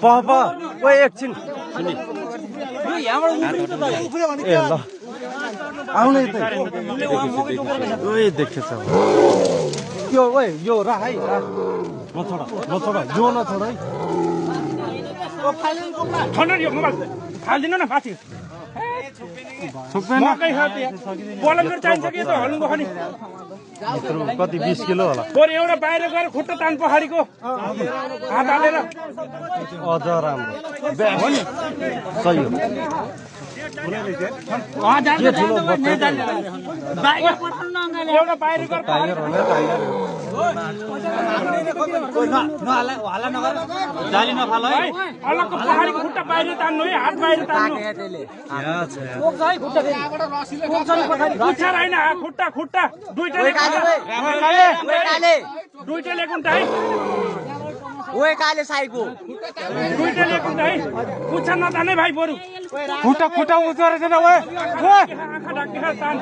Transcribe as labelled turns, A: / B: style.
A: पापा ओए एकछिन ए ल आउनै त ओए देखेछ यो ओए यो राख है नछोड यो नछोड है
B: खण्डन यो मोबाइल फाल्दिनु न माथि
A: सक्दैन
B: मकै खाते बोलङ्गर चाहिन्छ कि त हल्नुको खनि
A: कति 20 किलो होला
B: पोर एउटा बाहिर गएर खुट्टा तान पहाडीको हात हालेर
A: अझ राम्रो हो नि सही हो
B: एउटा बाहिर गएर
A: टाइगर होला टाइगर
B: अलगको पहाडीको खुट्टा बाहिर तान्नु है हात बाहिर तान्नु खुट्टा होइन खुट्टा खुट्टा दुईटैले कुन्टा है
C: ओए काले साइको
B: दुईटैले कुन्टा है पुच्छा नताने भाइ बरु
A: खुट्टा खुट्टा उच्च रहेछ न ओए
B: आँखा ढाक्ने तान